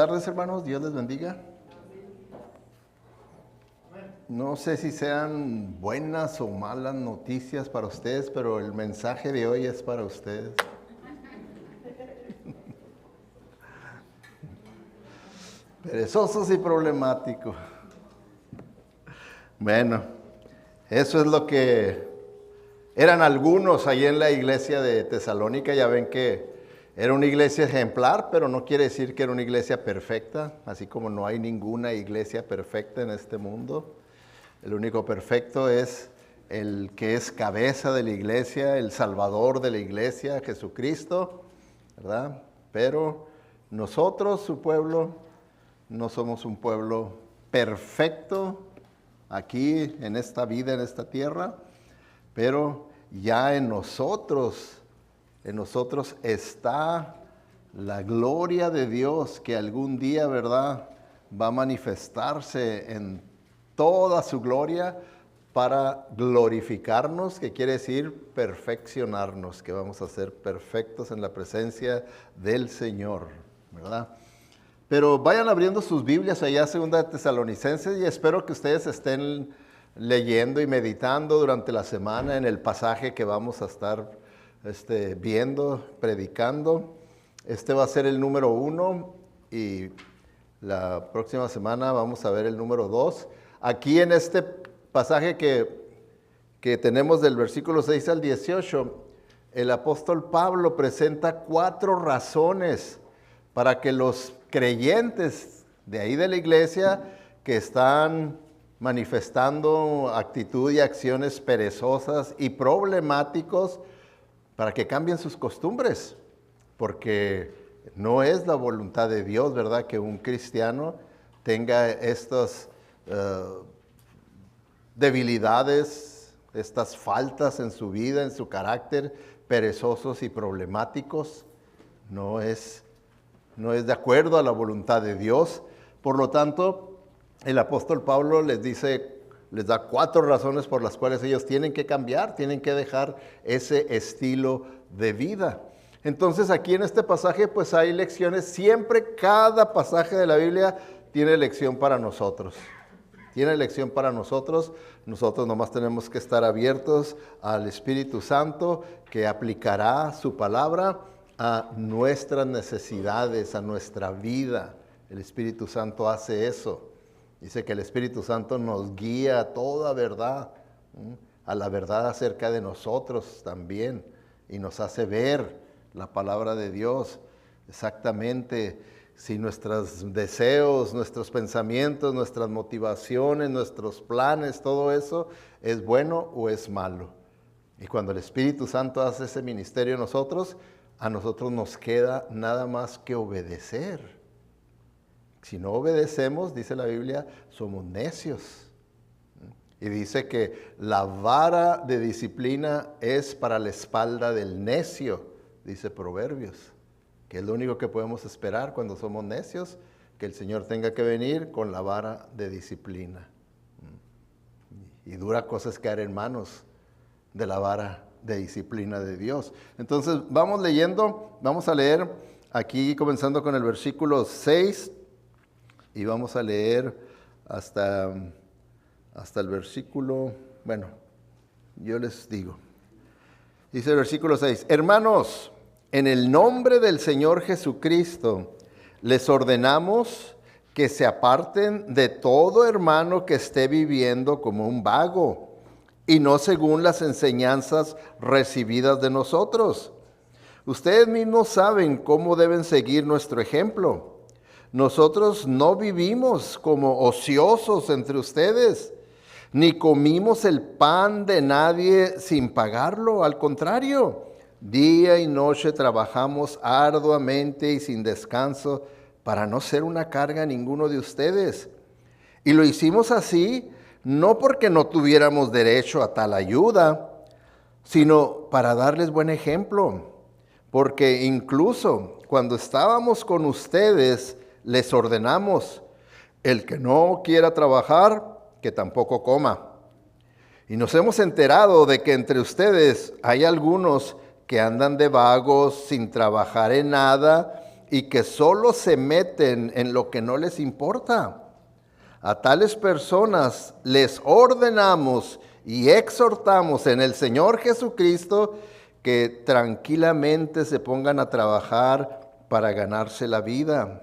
Buenas tardes, hermanos, Dios les bendiga. No sé si sean buenas o malas noticias para ustedes, pero el mensaje de hoy es para ustedes. Perezosos y problemáticos. Bueno, eso es lo que eran algunos ahí en la iglesia de Tesalónica. Ya ven que era una iglesia ejemplar, pero no quiere decir que era una iglesia perfecta, así como no hay ninguna iglesia perfecta en este mundo. El único perfecto es el que es cabeza de la iglesia, el salvador de la iglesia, Jesucristo, ¿verdad? Pero nosotros, su pueblo, no somos un pueblo perfecto aquí en esta vida, en esta tierra, pero ya en nosotros está la gloria de Dios que algún día, ¿verdad?, va a manifestarse en toda su gloria para glorificarnos, que quiere decir perfeccionarnos, que vamos a ser perfectos en la presencia del Señor, ¿verdad? Pero vayan abriendo sus Biblias allá, Segunda de Tesalonicenses, y espero que ustedes estén leyendo y meditando durante la semana en el pasaje que vamos a estar viendo, predicando. Este va a ser el número 1 y la próxima semana vamos a ver el número 2. Aquí en este pasaje que tenemos del versículo 6 al 18, el apóstol Pablo presenta 4 razones para que los creyentes de ahí de la iglesia que están manifestando actitud y acciones perezosas y problemáticos, para que cambien sus costumbres, porque no es la voluntad de Dios, ¿verdad?, que un cristiano tenga estas debilidades, estas faltas en su vida, en su carácter, perezosos y problemáticos. No es de acuerdo a la voluntad de Dios. Por lo tanto, el apóstol Pablo les da 4 razones por las cuales ellos tienen que cambiar, tienen que dejar ese estilo de vida. Entonces aquí en este pasaje pues hay lecciones. Siempre cada pasaje de la Biblia tiene lección para nosotros. Tiene lección para nosotros. Nosotros nomás tenemos que estar abiertos al Espíritu Santo, que aplicará su palabra a nuestras necesidades, a nuestra vida. El Espíritu Santo hace eso. Dice que el Espíritu Santo nos guía a toda verdad, a la verdad acerca de nosotros también, y nos hace ver la palabra de Dios exactamente, si nuestros deseos, nuestros pensamientos, nuestras motivaciones, nuestros planes, todo eso es bueno o es malo. Y cuando el Espíritu Santo hace ese ministerio en nosotros, a nosotros nos queda nada más que obedecer. Si no obedecemos, dice la Biblia, somos necios. Y dice que la vara de disciplina es para la espalda del necio, dice Proverbios, que es lo único que podemos esperar cuando somos necios, que el Señor tenga que venir con la vara de disciplina. Y dura cosa es caer en manos de la vara de disciplina de Dios. Entonces vamos leyendo, vamos a leer aquí comenzando con el versículo 6 y vamos a leer hasta el versículo, bueno, yo les digo. Dice el versículo 6, hermanos, en el nombre del Señor Jesucristo, les ordenamos que se aparten de todo hermano que esté viviendo como un vago, y no según las enseñanzas recibidas de nosotros. Ustedes mismos saben cómo deben seguir nuestro ejemplo. Nosotros no vivimos como ociosos entre ustedes, ni comimos el pan de nadie sin pagarlo. Al contrario, día y noche trabajamos arduamente y sin descanso para no ser una carga a ninguno de ustedes. Y lo hicimos así, no porque no tuviéramos derecho a tal ayuda, sino para darles buen ejemplo. Porque incluso cuando estábamos con ustedes, les ordenamos, el que no quiera trabajar, que tampoco coma. Y nos hemos enterado de que entre ustedes hay algunos que andan de vagos sin trabajar en nada y que solo se meten en lo que no les importa. A tales personas les ordenamos y exhortamos en el Señor Jesucristo que tranquilamente se pongan a trabajar para ganarse la vida.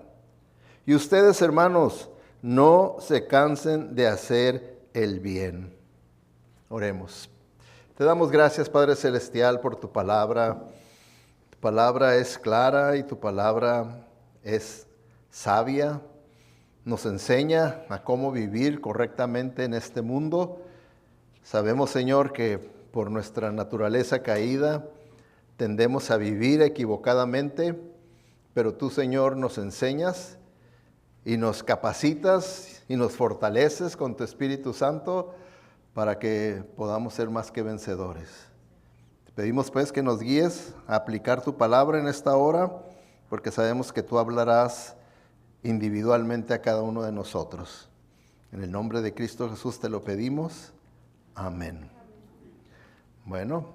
Y ustedes, hermanos, no se cansen de hacer el bien. Oremos. Te damos gracias, Padre Celestial, por tu palabra. Tu palabra es clara y tu palabra es sabia. Nos enseña a cómo vivir correctamente en este mundo. Sabemos, Señor, que por nuestra naturaleza caída tendemos a vivir equivocadamente, pero tú, Señor, nos enseñas y nos capacitas y nos fortaleces con tu Espíritu Santo para que podamos ser más que vencedores. Te pedimos pues que nos guíes a aplicar tu palabra en esta hora, porque sabemos que tú hablarás individualmente a cada uno de nosotros. En el nombre de Cristo Jesús te lo pedimos. Amén. Bueno,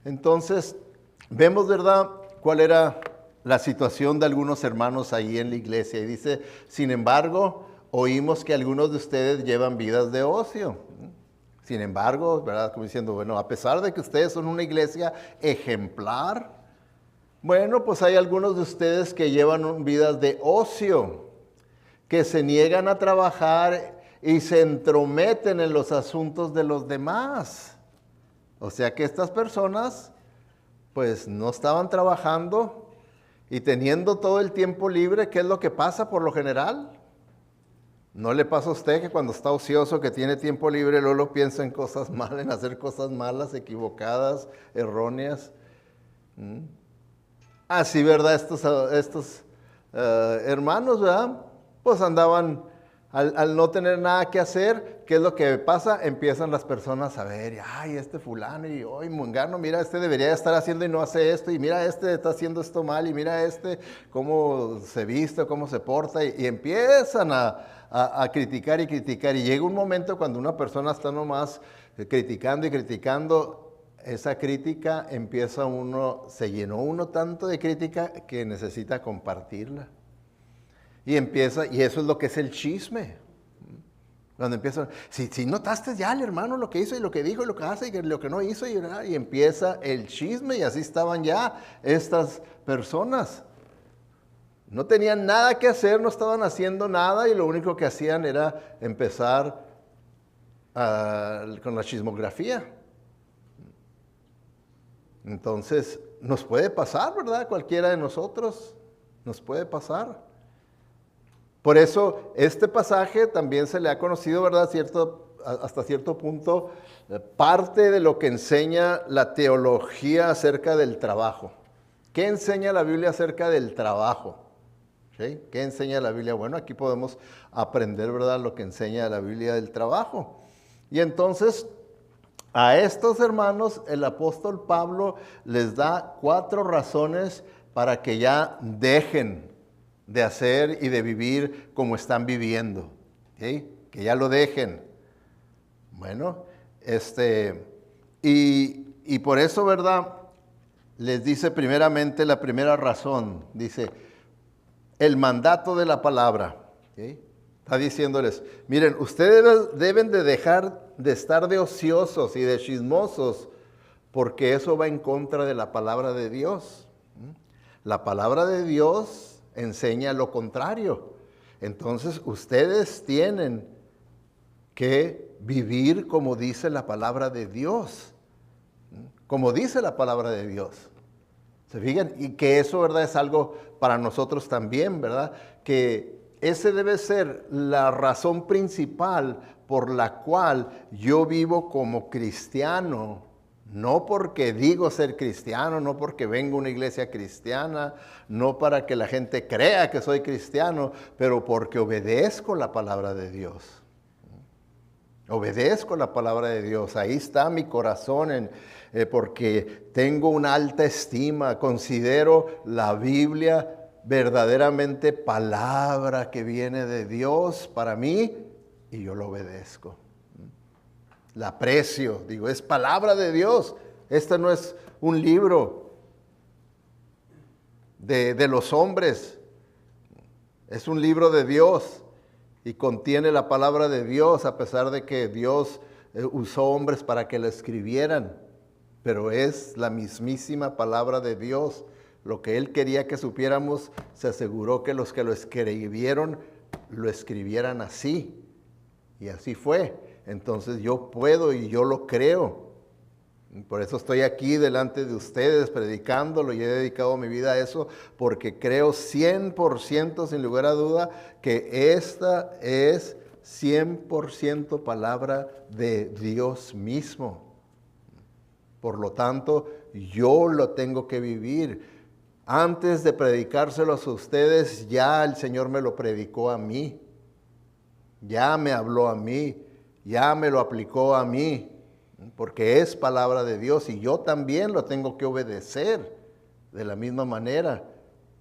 entonces vemos, ¿verdad?, cuál era la situación de algunos hermanos ahí en la iglesia. Y dice, sin embargo, oímos que algunos de ustedes llevan vidas de ocio. Sin embargo, ¿verdad?, como diciendo, bueno, a pesar de que ustedes son una iglesia ejemplar, bueno, pues hay algunos de ustedes que llevan vidas de ocio, que se niegan a trabajar y se entrometen en los asuntos de los demás. O sea que estas personas, pues no estaban trabajando y teniendo todo el tiempo libre. ¿Qué es lo que pasa por lo general? ¿No le pasa a usted que cuando está ocioso, que tiene tiempo libre, luego piensa en cosas malas, en hacer cosas malas, equivocadas, erróneas? Así, ¿verdad? Estos hermanos, ¿verdad? Pues andaban, al no tener nada que hacer, ¿qué es lo que pasa? Empiezan las personas a ver, ay, este fulano, y hoy mungano, mira, este debería estar haciendo y no hace esto, y mira, este está haciendo esto mal, y mira este, cómo se viste, cómo se porta, y empiezan a criticar y criticar, y llega un momento cuando una persona está nomás criticando y criticando. Esa crítica se llenó uno tanto de crítica que necesita compartirla. Y eso es lo que es el chisme. Cuando empieza, si notaste ya al hermano lo que hizo y lo que dijo y lo que hace y lo que no hizo, y empieza el chisme, y así estaban ya estas personas. No tenían nada que hacer, no estaban haciendo nada, y lo único que hacían era empezar con la chismografía. Entonces, nos puede pasar, ¿verdad? Cualquiera de nosotros nos puede pasar. Por eso, este pasaje también se le ha conocido, ¿verdad?, hasta cierto punto, parte de lo que enseña la teología acerca del trabajo. ¿Qué enseña la Biblia acerca del trabajo? ¿Sí? ¿Qué enseña la Biblia? Bueno, aquí podemos aprender, ¿verdad?, lo que enseña la Biblia del trabajo. Y entonces, a estos hermanos, el apóstol Pablo les da 4 razones para que ya dejen de hacer y de vivir como están viviendo. ¿Sí? Que ya lo dejen. Bueno, y por eso, ¿verdad?, les dice primeramente la primera razón. Dice, el mandato de la palabra. ¿Sí? Está diciéndoles, miren, ustedes deben de dejar de estar de ociosos y de chismosos, porque eso va en contra de la palabra de Dios. La palabra de Dios enseña lo contrario. Entonces, ustedes tienen que vivir como dice la palabra de Dios. Como dice la palabra de Dios. ¿Se fijan? Y que eso, ¿verdad?, es algo para nosotros también, ¿verdad? Que ese debe ser la razón principal por la cual yo vivo como cristiano. No porque digo ser cristiano, no porque vengo a una iglesia cristiana, no para que la gente crea que soy cristiano, pero porque obedezco la palabra de Dios. Obedezco la palabra de Dios. Ahí está mi corazón, porque tengo una alta estima. Considero la Biblia verdaderamente palabra que viene de Dios para mí, y yo lo obedezco. La aprecio, digo, es palabra de Dios. Este no es un libro de los hombres. Es un libro de Dios y contiene la palabra de Dios, a pesar de que Dios usó hombres para que la escribieran. Pero es la mismísima palabra de Dios. Lo que Él quería que supiéramos, se aseguró que los que lo escribieran así. Y así fue. Entonces yo puedo y yo lo creo. Por eso estoy aquí delante de ustedes predicándolo y he dedicado mi vida a eso, porque creo 100% sin lugar a duda que esta es 100% palabra de Dios mismo. Por lo tanto, yo lo tengo que vivir. Antes de predicárselos a ustedes, ya el Señor me lo predicó a mí. Ya me habló a mí, ya me lo aplicó a mí, porque es palabra de Dios y yo también lo tengo que obedecer de la misma manera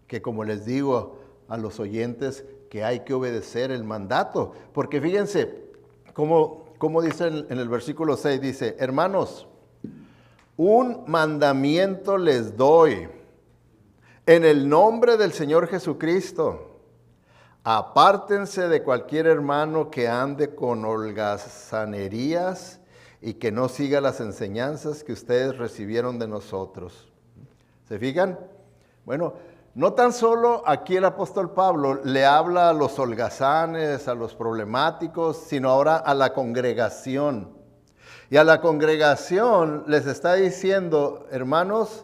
que, como les digo a los oyentes, que hay que obedecer el mandato. Porque fíjense, como dice en el versículo 6, dice, hermanos, un mandamiento les doy en el nombre del Señor Jesucristo. Apártense de cualquier hermano que ande con holgazanerías y que no siga las enseñanzas que ustedes recibieron de nosotros. ¿Se fijan? Bueno, no tan solo aquí el apóstol Pablo le habla a los holgazanes, a los problemáticos, sino ahora a la congregación. Y a la congregación les está diciendo, hermanos,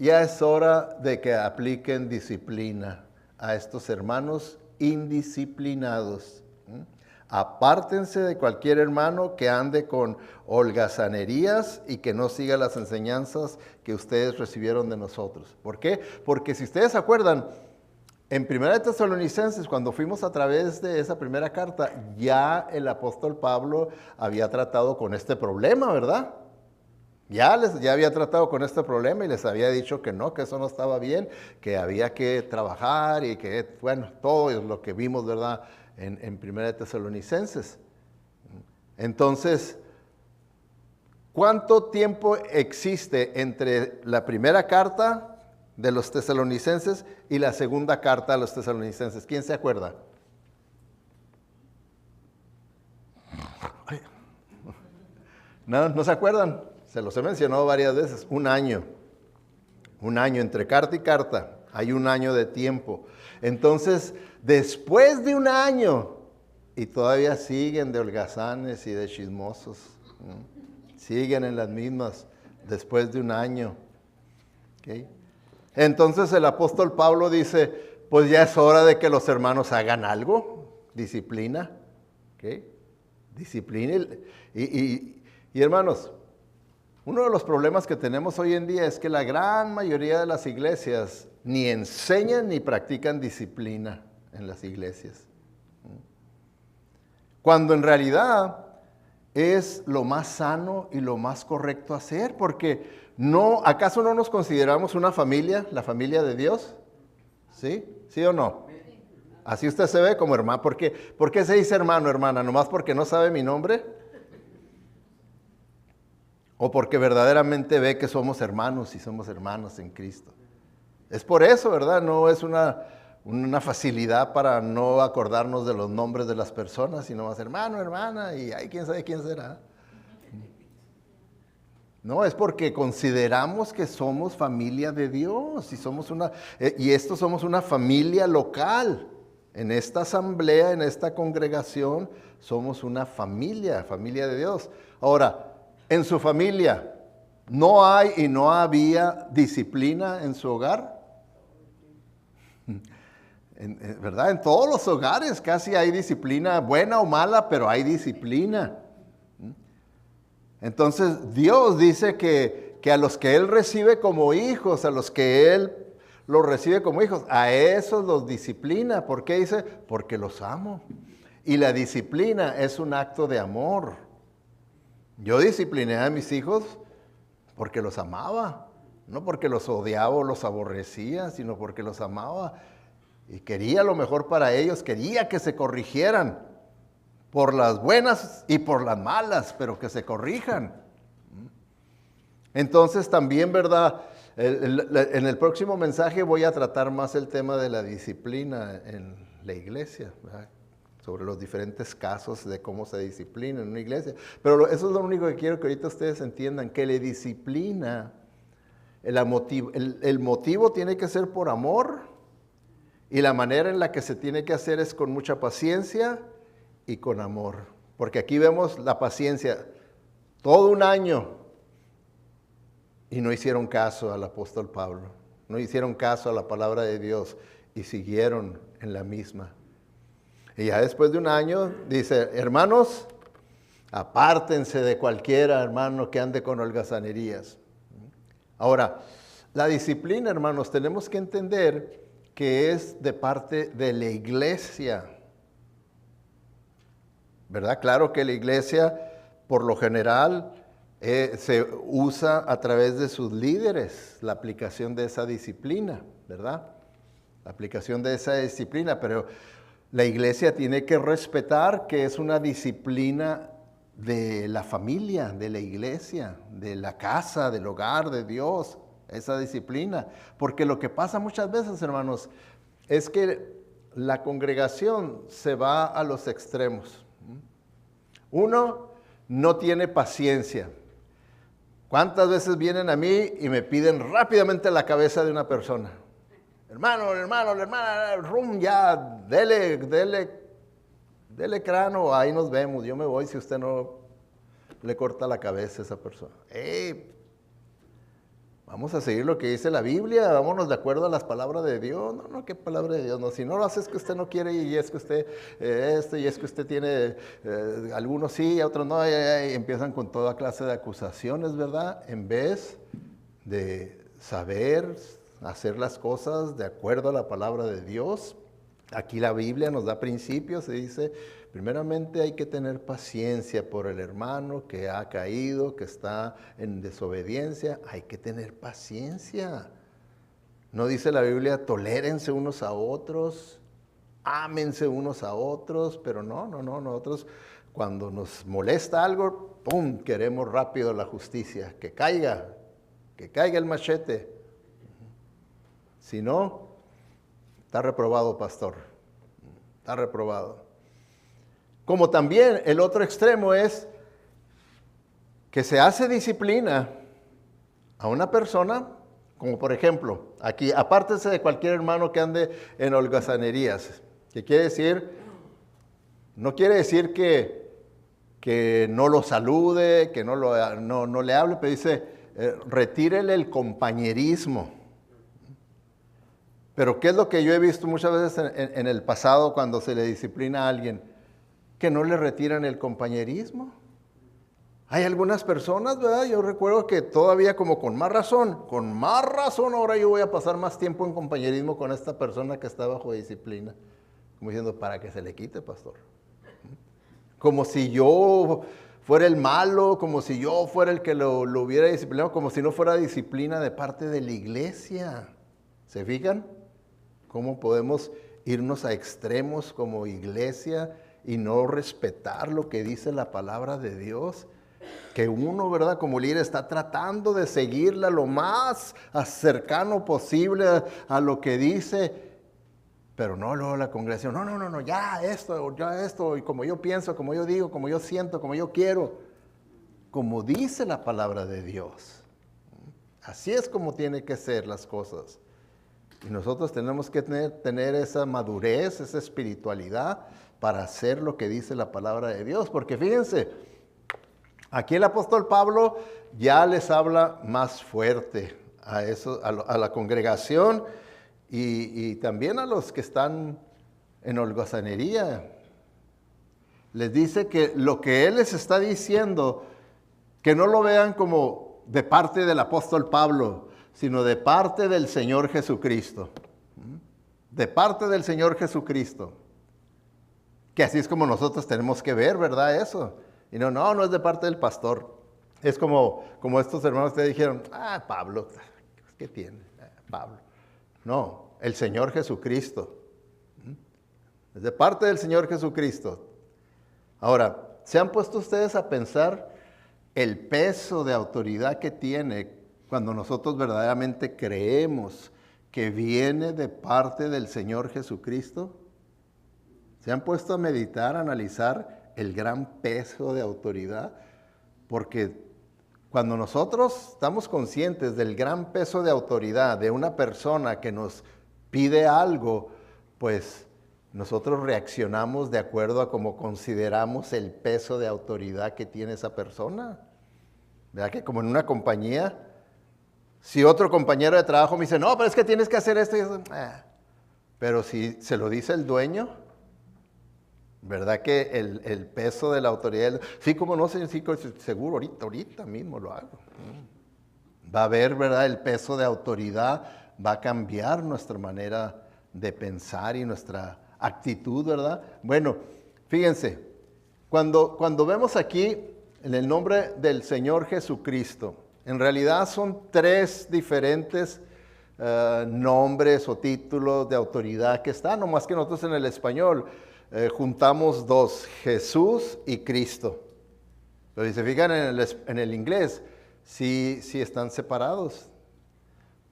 ya es hora de que apliquen disciplina a estos hermanos indisciplinados. Apártense de cualquier hermano que ande con holgazanerías y que no siga las enseñanzas que ustedes recibieron de nosotros. ¿Por qué? Porque si ustedes se acuerdan, en 1 Tesalonicenses, cuando fuimos a través de esa primera carta, ya el apóstol Pablo había tratado con este problema, ¿verdad? Ya había tratado con este problema y les había dicho que no, que eso no estaba bien, que había que trabajar y que, bueno, todo es lo que vimos, ¿verdad?, en 1 Tesalonicenses. Entonces, ¿cuánto tiempo existe entre la primera carta de los tesalonicenses y la segunda carta a los tesalonicenses? ¿Quién se acuerda? ¿No se acuerdan? Se los he mencionado varias veces. Un año entre carta y carta. Hay un año de tiempo. Entonces, después de un año, y todavía siguen de holgazanes y de chismosos, siguen en las mismas después de un año. ¿Okay? Entonces el apóstol Pablo dice, pues ya es hora de que los hermanos hagan algo, disciplina. ¿Okay? Disciplina. Y hermanos, uno de los problemas que tenemos hoy en día es que la gran mayoría de las iglesias ni enseñan ni practican disciplina en las iglesias. Cuando en realidad es lo más sano y lo más correcto hacer, porque ¿acaso no nos consideramos una familia, la familia de Dios? ¿Sí? ¿Sí o no? Así usted se ve como hermano. ¿Por qué se dice hermano, hermana? ¿Nomás porque no sabe mi nombre? ¿O porque verdaderamente ve que somos hermanos y somos hermanos en Cristo? Es por eso, ¿verdad? No es una facilidad para no acordarnos de los nombres de las personas, sino más hermano, hermana, y ay, quién sabe quién será. No, es porque consideramos que somos familia de Dios y esto somos una familia local. En esta asamblea, en esta congregación, somos una familia de Dios. Ahora, en su familia, ¿no hay y no había disciplina en su hogar? ¿Verdad? En todos los hogares casi hay disciplina, buena o mala, pero hay disciplina. Entonces Dios dice que a los que Él recibe como hijos, a los que Él los recibe como hijos, a esos los disciplina. ¿Por qué dice? Porque los amo. Y la disciplina es un acto de amor. Yo discipliné a mis hijos porque los amaba, no porque los odiaba o los aborrecía, sino porque los amaba y quería lo mejor para ellos, quería que se corrigieran por las buenas y por las malas, pero que se corrijan. Entonces también, ¿verdad? En el próximo mensaje voy a tratar más el tema de la disciplina en la iglesia, ¿verdad? Sobre los diferentes casos de cómo se disciplina en una iglesia. Pero eso es lo único que quiero que ahorita ustedes entiendan, que la disciplina, el motivo tiene que ser por amor y la manera en la que se tiene que hacer es con mucha paciencia y con amor. Porque aquí vemos la paciencia, todo un año, y no hicieron caso al apóstol Pablo, no hicieron caso a la palabra de Dios y siguieron en la misma. Y ya después de un año dice, hermanos, apártense de cualquiera hermano que ande con holgazanerías. Ahora, la disciplina, hermanos, tenemos que entender que es de parte de la iglesia, ¿verdad? Claro que la iglesia, por lo general, se usa a través de sus líderes la aplicación de esa disciplina, ¿verdad? La aplicación de esa disciplina, pero la iglesia tiene que respetar que es una disciplina de la familia, de la iglesia, de la casa, del hogar de Dios, esa disciplina. Porque lo que pasa muchas veces, hermanos, es que la congregación se va a los extremos. Uno no tiene paciencia. ¿Cuántas veces vienen a mí y me piden rápidamente la cabeza de una persona? Hermano, hermana, rum, ya, dele cráneo, ahí nos vemos, yo me voy si usted no le corta la cabeza a esa persona. Vamos a seguir lo que dice la Biblia, vámonos de acuerdo a las palabras de Dios. No, ¿qué palabra de Dios? No, si no lo hace es que usted no quiere y es que usted y es que usted tiene, algunos sí, otros no, y empiezan con toda clase de acusaciones, ¿verdad? En vez de saber hacer las cosas de acuerdo a la palabra de Dios. Aquí la Biblia nos da principios, se dice, primeramente hay que tener paciencia por el hermano que ha caído, que está en desobediencia, hay que tener paciencia. No dice la Biblia, tolérense unos a otros, ámense unos a otros, pero no, nosotros cuando nos molesta algo, ¡pum!, queremos rápido la justicia, que caiga el machete. Si no, está reprobado, pastor. Está reprobado. Como también el otro extremo es que se hace disciplina a una persona, como por ejemplo, aquí, apártese de cualquier hermano que ande en holgazanerías. ¿Qué quiere decir? No quiere decir que no lo salude, que no le hable, pero dice, retírele el compañerismo. Pero ¿qué es lo que yo he visto muchas veces en el pasado cuando se le disciplina a alguien? Que no le retiran el compañerismo. Hay algunas personas, ¿verdad? Yo recuerdo que todavía como con más razón, ahora yo voy a pasar más tiempo en compañerismo con esta persona que está bajo disciplina. Como diciendo, para que se le quite, pastor. Como si yo fuera el malo, como si yo fuera el que lo hubiera disciplinado, como si no fuera disciplina de parte de la iglesia. ¿Se fijan? ¿Cómo podemos irnos a extremos como iglesia y no respetar lo que dice la palabra de Dios? Que uno, ¿verdad?, como líder está tratando de seguirla lo más cercano posible a lo que dice, pero no, luego la congregación, no, ya esto, y como yo pienso, como yo digo, como yo siento, como yo quiero, como dice la palabra de Dios. Así es como tienen que ser las cosas. Y nosotros tenemos que tener esa madurez, esa espiritualidad para hacer lo que dice la palabra de Dios. Porque fíjense, aquí el apóstol Pablo ya les habla más fuerte a la congregación y también a los que están en holgazanería. Les dice que lo que él les está diciendo, que no lo vean como de parte del apóstol Pablo, sino de parte del Señor Jesucristo. De parte del Señor Jesucristo. Que así es como nosotros tenemos que ver, ¿verdad? Eso. Y no es de parte del pastor. Es como estos hermanos que dijeron, Pablo, ¿qué tiene? Pablo. No, el Señor Jesucristo. Es de parte del Señor Jesucristo. Ahora, ¿se han puesto ustedes a pensar el peso de autoridad que tiene cuando nosotros verdaderamente creemos que viene de parte del Señor Jesucristo, ¿se han puesto a meditar, a analizar el gran peso de autoridad? Porque cuando nosotros estamos conscientes del gran peso de autoridad de una persona que nos pide algo, pues nosotros reaccionamos de acuerdo a cómo consideramos el peso de autoridad que tiene esa persona. ¿Verdad que como en una compañía, si otro compañero de trabajo me dice, no, pero es que tienes que hacer esto y eso, pero si se lo dice el dueño, ¿verdad que el peso de la autoridad, sí, como no sé, sí, seguro, ahorita mismo lo hago. Va a haber, ¿verdad? El peso de autoridad va a cambiar nuestra manera de pensar y nuestra actitud, ¿verdad? Bueno, fíjense, cuando vemos aquí en el nombre del Señor Jesucristo, en realidad son tres diferentes nombres o títulos de autoridad que están, nomás que nosotros en el español juntamos dos, Jesús y Cristo. Pero si se fijan en el inglés, sí están separados.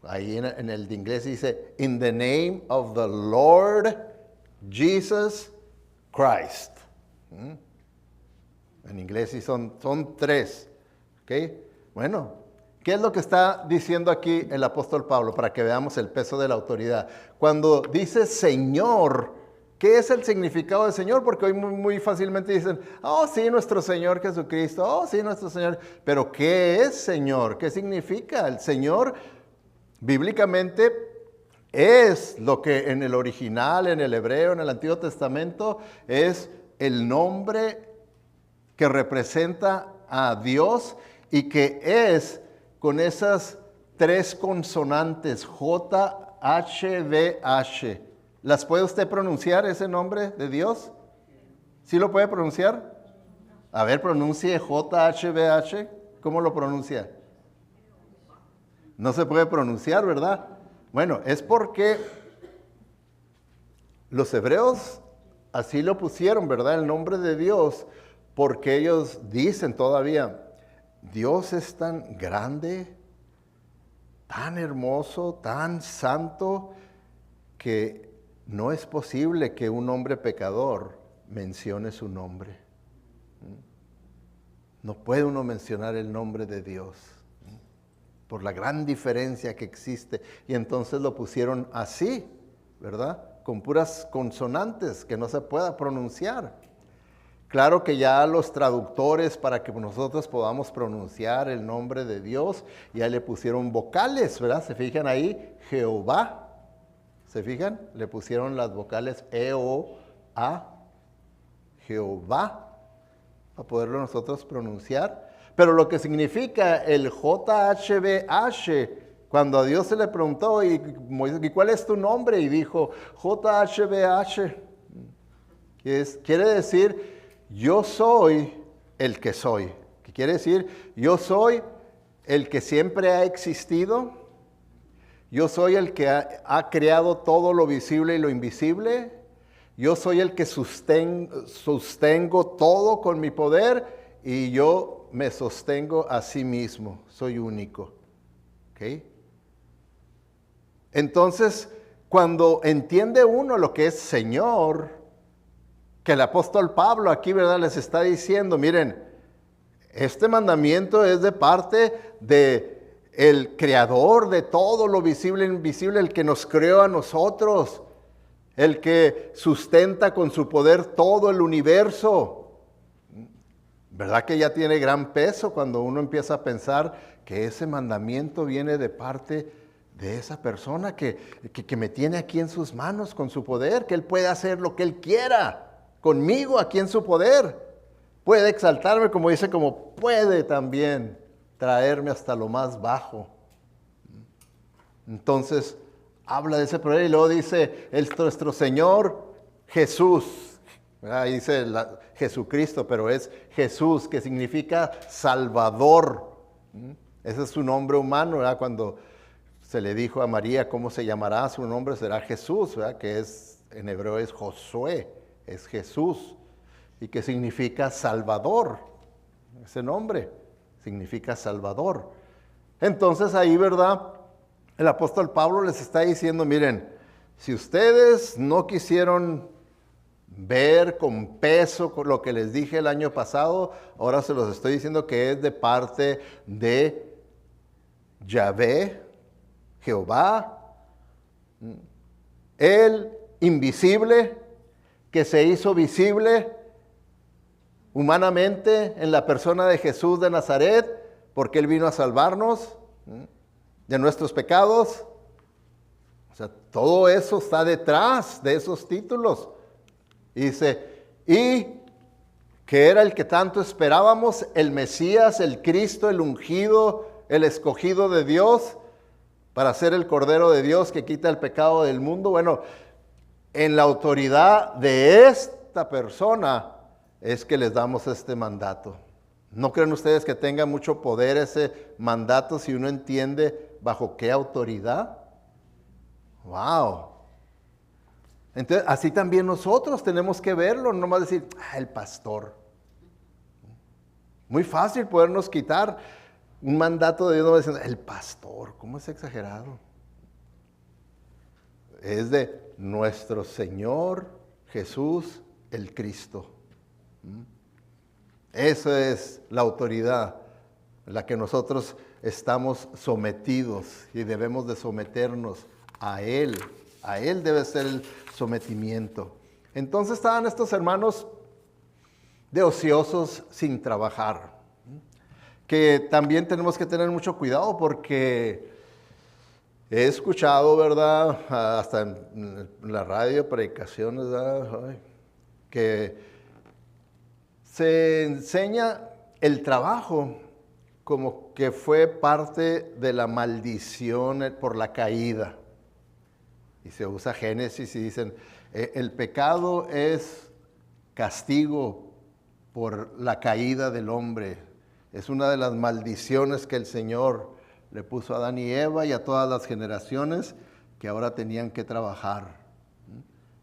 Ahí en el de inglés dice, in the name of the Lord Jesus Christ. En inglés sí son tres. ¿Okay? Bueno, ¿qué es lo que está diciendo aquí el apóstol Pablo para que veamos el peso de la autoridad? Cuando dice Señor, ¿qué es el significado de Señor? Porque hoy muy fácilmente dicen, oh sí, nuestro Señor Jesucristo, oh sí, nuestro Señor. Pero ¿qué es Señor? ¿Qué significa? El Señor bíblicamente es lo que en el original, en el hebreo, en el Antiguo Testamento, es el nombre que representa a Dios y que es con esas tres consonantes, J-H-B-H. ¿Las puede usted pronunciar ese nombre de Dios? ¿Sí lo puede pronunciar? A ver, pronuncie J-H-B-H. ¿Cómo lo pronuncia? No se puede pronunciar, ¿verdad? Bueno, es porque los hebreos así lo pusieron, ¿verdad? El nombre de Dios, porque ellos dicen todavía, Dios es tan grande, tan hermoso, tan santo, que no es posible que un hombre pecador mencione su nombre. No puede uno mencionar el nombre de Dios por la gran diferencia que existe. Y entonces lo pusieron así, ¿verdad? Con puras consonantes que no se pueda pronunciar. Claro que ya los traductores, para que nosotros podamos pronunciar el nombre de Dios, ya le pusieron vocales, ¿verdad? ¿Se fijan ahí? Jehová. ¿Se fijan? Le pusieron las vocales E-O-A. Jehová. Para poderlo nosotros pronunciar. Pero lo que significa el J-H-B-H, cuando a Dios se le preguntó, ¿y cuál es tu nombre? Y dijo, J-H-B-H. Quiere decir, yo soy el que soy. ¿Qué quiere decir? Yo soy el que siempre ha existido. Yo soy el que ha creado todo lo visible y lo invisible. Yo soy el que sostengo todo con mi poder y yo me sostengo a sí mismo. Soy único. ¿Okay? Entonces, cuando entiende uno lo que es Señor, que el apóstol Pablo aquí, ¿verdad?, les está diciendo, miren, este mandamiento es de parte de el creador de todo lo visible e invisible, el que nos creó a nosotros, el que sustenta con su poder todo el universo. ¿Verdad que ya tiene gran peso cuando uno empieza a pensar que ese mandamiento viene de parte de esa persona que me tiene aquí en sus manos con su poder, que Él puede hacer lo que Él quiera conmigo aquí en su poder? Puede exaltarme, como dice, como puede también traerme hasta lo más bajo. Entonces, habla de ese poder y luego dice, nuestro Señor Jesús. Ahí dice Jesucristo, pero es Jesús, que significa Salvador. Ese es su nombre humano, ¿verdad? Cuando se le dijo a María cómo se llamará, su nombre será Jesús, ¿verdad? Que en hebreo es Josué, es Jesús, y que significa Salvador. Ese nombre significa Salvador. Entonces ahí, ¿verdad? El apóstol Pablo les está diciendo, miren, si ustedes no quisieron ver con peso con lo que les dije el año pasado, ahora se los estoy diciendo que es de parte de Yahvé, Jehová, el invisible que se hizo visible humanamente en la persona de Jesús de Nazaret, porque Él vino a salvarnos de nuestros pecados. O sea, todo eso está detrás de esos títulos. Y dice, y que era el que tanto esperábamos, el Mesías, el Cristo, el ungido, el escogido de Dios, para ser el Cordero de Dios que quita el pecado del mundo. Bueno, en la autoridad de esta persona es que les damos este mandato. ¿No creen ustedes que tenga mucho poder ese mandato si uno entiende bajo qué autoridad? ¡Wow! Entonces, así también nosotros tenemos que verlo, no más decir, el pastor. Muy fácil podernos quitar un mandato de Dios, no diciendo, el pastor, ¿cómo es exagerado? Es de nuestro Señor Jesús el Cristo. Esa es la autoridad en la que nosotros estamos sometidos y debemos de someternos a Él. A Él debe ser el sometimiento. Entonces estaban estos hermanos de ociosos sin trabajar, que también tenemos que tener mucho cuidado porque he escuchado, ¿verdad? Hasta en la radio, predicaciones, ¿verdad? Que se enseña el trabajo como que fue parte de la maldición por la caída. Y se usa Génesis y dicen, el pecado es castigo por la caída del hombre. Es una de las maldiciones que el Señor le puso a Adán y Eva y a todas las generaciones que ahora tenían que trabajar.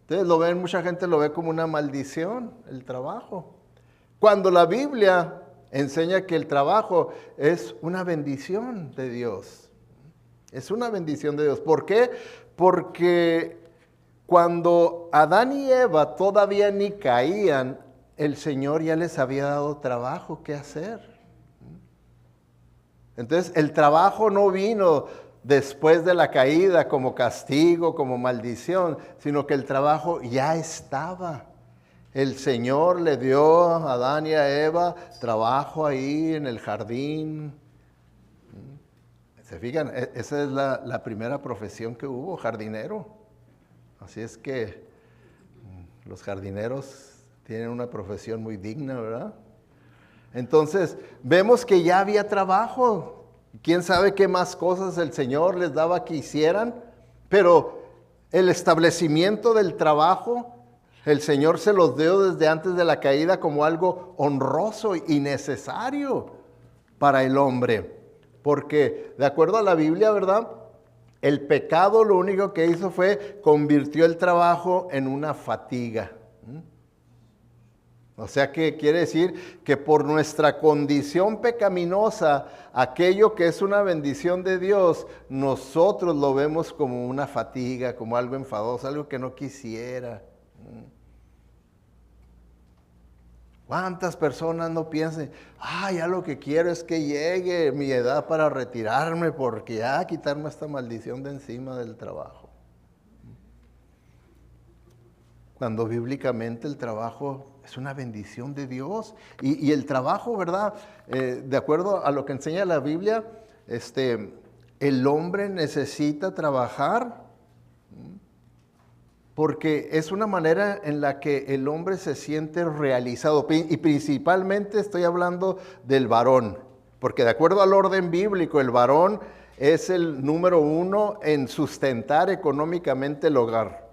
Ustedes lo ven, mucha gente lo ve como una maldición, el trabajo. Cuando la Biblia enseña que el trabajo es una bendición de Dios. Es una bendición de Dios. ¿Por qué? Porque cuando Adán y Eva todavía ni caían, el Señor ya les había dado trabajo que hacer. Entonces, el trabajo no vino después de la caída como castigo, como maldición, sino que el trabajo ya estaba. El Señor le dio a Adán y a Eva trabajo ahí en el jardín. ¿Se fijan? Esa es la primera profesión que hubo, jardinero. Así es que los jardineros tienen una profesión muy digna, ¿verdad? Entonces, vemos que ya había trabajo. ¿Quién sabe qué más cosas el Señor les daba que hicieran? Pero el establecimiento del trabajo, el Señor se los dio desde antes de la caída como algo honroso y necesario para el hombre. Porque, de acuerdo a la Biblia, ¿verdad? El pecado lo único que hizo fue convirtió el trabajo en una fatiga. O sea que quiere decir que por nuestra condición pecaminosa, aquello que es una bendición de Dios, nosotros lo vemos como una fatiga, como algo enfadoso, algo que no quisiera. ¿Cuántas personas no piensan, ya lo que quiero es que llegue mi edad para retirarme porque ya quitarme esta maldición de encima del trabajo? Cuando bíblicamente el trabajo es una bendición de Dios. Y el trabajo, ¿verdad? De acuerdo a lo que enseña la Biblia, el hombre necesita trabajar porque es una manera en la que el hombre se siente realizado. Y principalmente estoy hablando del varón, porque de acuerdo al orden bíblico, el varón es el número 1 en sustentar económicamente el hogar.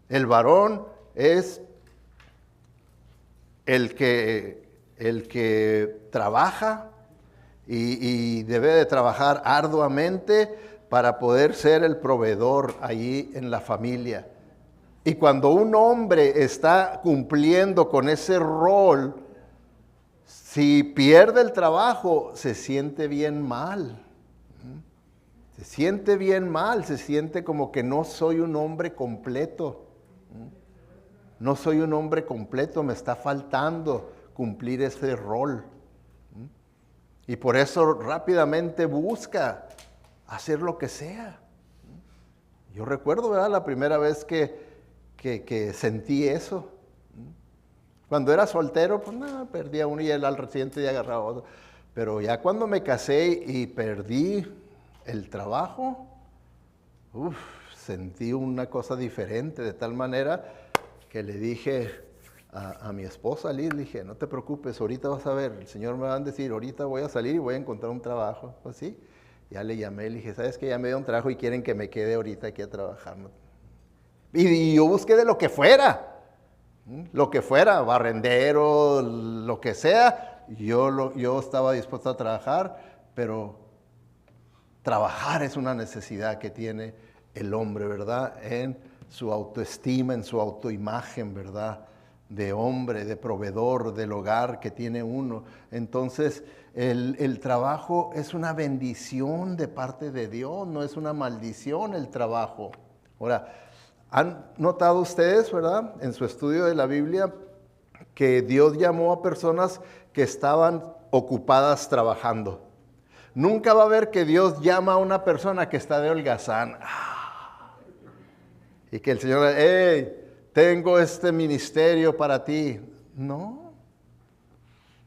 El varón es el que trabaja y debe de trabajar arduamente para poder ser el proveedor allí en la familia. Y cuando un hombre está cumpliendo con ese rol, Si pierde el trabajo, se siente bien mal. Se siente bien mal, se siente como que no soy un hombre completo. No soy un hombre completo, me está faltando cumplir ese rol. Y por eso rápidamente busca hacer lo que sea. Yo recuerdo, ¿verdad?, la primera vez que sentí eso. Cuando era soltero, pues nada, perdía uno y al reciente día agarraba otro. Pero ya cuando me casé y perdí el trabajo, sentí una cosa diferente, de tal manera que le dije a mi esposa Liz, le dije, no te preocupes, ahorita vas a ver, el Señor me va a decir, ahorita voy a salir y voy a encontrar un trabajo. Pues sí, ya le llamé, le dije, ¿sabes qué? Ya me dio un trabajo y quieren que me quede ahorita aquí a trabajar. Y yo busqué de lo que fuera, barrendero, lo que sea, yo estaba dispuesto a trabajar, pero trabajar es una necesidad que tiene el hombre, ¿verdad? En su autoestima, en su autoimagen, ¿verdad? De hombre, de proveedor del hogar que tiene uno. Entonces, el trabajo es una bendición de parte de Dios, no es una maldición el trabajo. Ahora, ¿han notado ustedes, verdad, en su estudio de la Biblia, que Dios llamó a personas que estaban ocupadas trabajando? Nunca va a ver que Dios llama a una persona que está de holgazán. Y que el Señor, hey, tengo este ministerio para ti. No,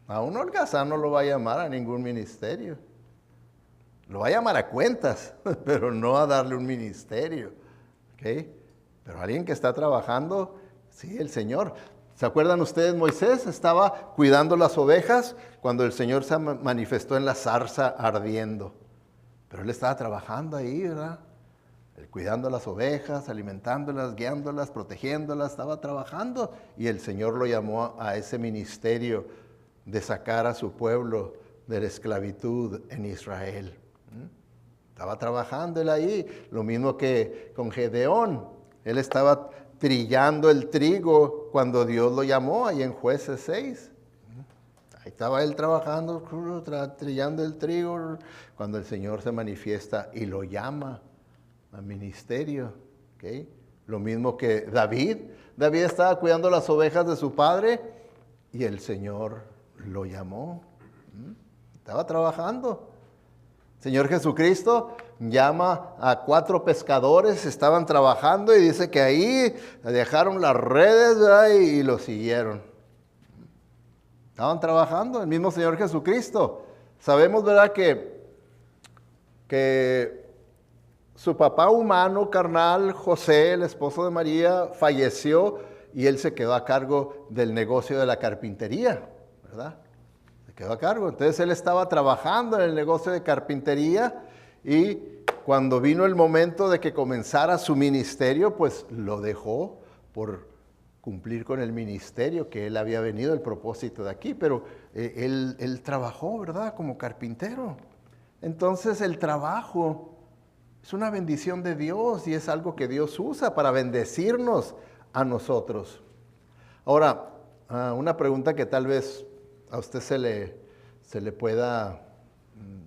a un holgazán no lo va a llamar a ningún ministerio. Lo va a llamar a cuentas, pero no a darle un ministerio. ¿Okay? Pero alguien que está trabajando, sí, el Señor. ¿Se acuerdan ustedes? Moisés estaba cuidando las ovejas cuando el Señor se manifestó en la zarza ardiendo. Pero él estaba trabajando ahí, ¿verdad? Él cuidando las ovejas, alimentándolas, guiándolas, protegiéndolas, estaba trabajando. Y el Señor lo llamó a ese ministerio de sacar a su pueblo de la esclavitud en Israel. Estaba trabajando él ahí, lo mismo que con Gedeón. Él estaba trillando el trigo cuando Dios lo llamó, ahí en Jueces 6. Ahí estaba él trabajando, trillando el trigo, cuando el Señor se manifiesta y lo llama al ministerio. ¿Okay? Lo mismo que David. David estaba cuidando las ovejas de su padre y el Señor lo llamó. Estaba trabajando. Señor Jesucristo llama a 4 pescadores, estaban trabajando y dice que ahí dejaron las redes, ¿verdad? Y lo siguieron. Estaban trabajando, el mismo Señor Jesucristo. Sabemos, ¿verdad?, que su papá humano, carnal, José, el esposo de María, falleció y él se quedó a cargo del negocio de la carpintería, ¿verdad? Quedó a cargo. Entonces él estaba trabajando en el negocio de carpintería y cuando vino el momento de que comenzara su ministerio, pues lo dejó por cumplir con el ministerio que él había venido, el propósito de aquí, pero él trabajó, ¿verdad?, como carpintero. Entonces el trabajo es una bendición de Dios y es algo que Dios usa para bendecirnos a nosotros. Ahora, una pregunta que tal vez a usted se le pueda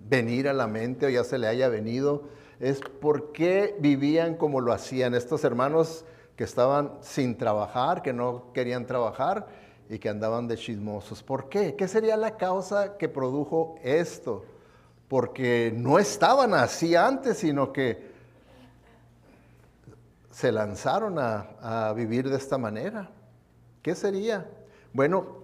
venir a la mente o ya se le haya venido, es por qué vivían como lo hacían estos hermanos que estaban sin trabajar, que no querían trabajar y que andaban de chismosos. ¿Por qué? ¿Qué sería la causa que produjo esto? Porque no estaban así antes, sino que se lanzaron a vivir de esta manera. ¿Qué sería? Bueno,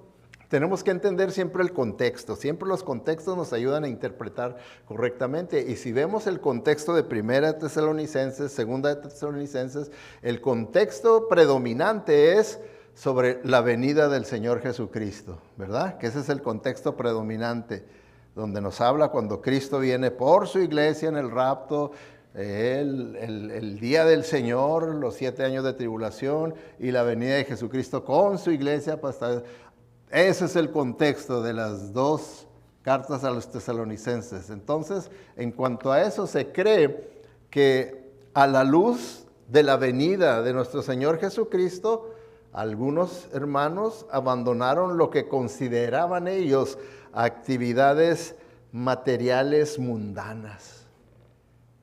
tenemos que entender siempre el contexto. Siempre los contextos nos ayudan a interpretar correctamente. Y si vemos el contexto de 1 Tesalonicenses, 2 Tesalonicenses, el contexto predominante es sobre la venida del Señor Jesucristo, ¿verdad? Que ese es el contexto predominante, donde nos habla cuando Cristo viene por su iglesia en el rapto, el día del Señor, los 7 años de tribulación y la venida de Jesucristo con su iglesia. Ese es el contexto de las 2 cartas a los tesalonicenses. Entonces, en cuanto a eso, se cree que a la luz de la venida de nuestro Señor Jesucristo, algunos hermanos abandonaron lo que consideraban ellos actividades materiales mundanas.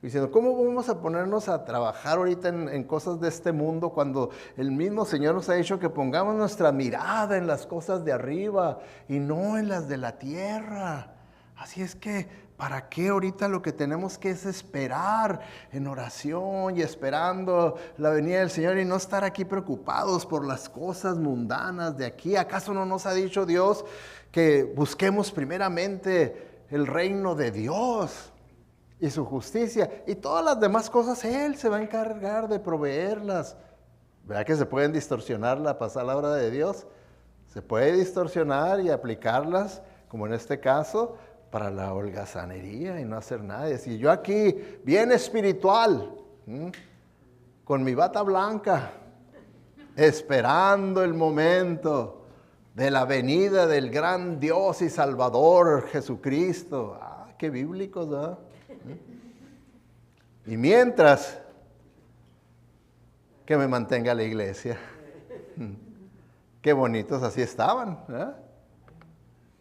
Diciendo, ¿cómo vamos a ponernos a trabajar ahorita en cosas de este mundo cuando el mismo Señor nos ha dicho que pongamos nuestra mirada en las cosas de arriba y no en las de la tierra? Así es que, ¿para qué ahorita lo que tenemos que es esperar en oración y esperando la venida del Señor y no estar aquí preocupados por las cosas mundanas de aquí? ¿Acaso no nos ha dicho Dios que busquemos primeramente el reino de Dios y su justicia, y todas las demás cosas Él se va a encargar de proveerlas? ¿Verdad que se pueden distorsionar la palabra de Dios? Se puede distorsionar y aplicarlas, como en este caso, para la holgazanería y no hacer nada. Y si yo aquí, bien espiritual, con mi bata blanca, esperando el momento de la venida del gran Dios y Salvador Jesucristo. Qué bíblicos, ¿verdad? Y mientras, que me mantenga la iglesia. Qué bonitos así estaban, ¿verdad?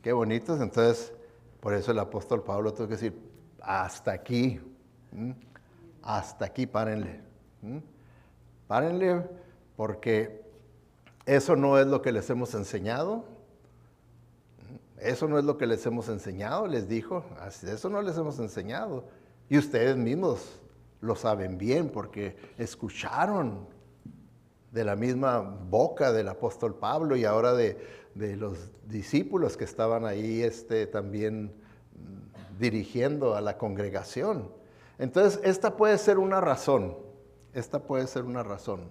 Qué bonitos. Entonces, por eso el apóstol Pablo tuvo que decir, hasta aquí, párenle. Párenle, porque eso no es lo que les hemos enseñado. Eso no es lo que les hemos enseñado, les dijo. Eso no les hemos enseñado. Y ustedes mismos lo saben bien porque escucharon de la misma boca del apóstol Pablo y ahora de los discípulos que estaban ahí también dirigiendo a la congregación. Entonces, esta puede ser una razón.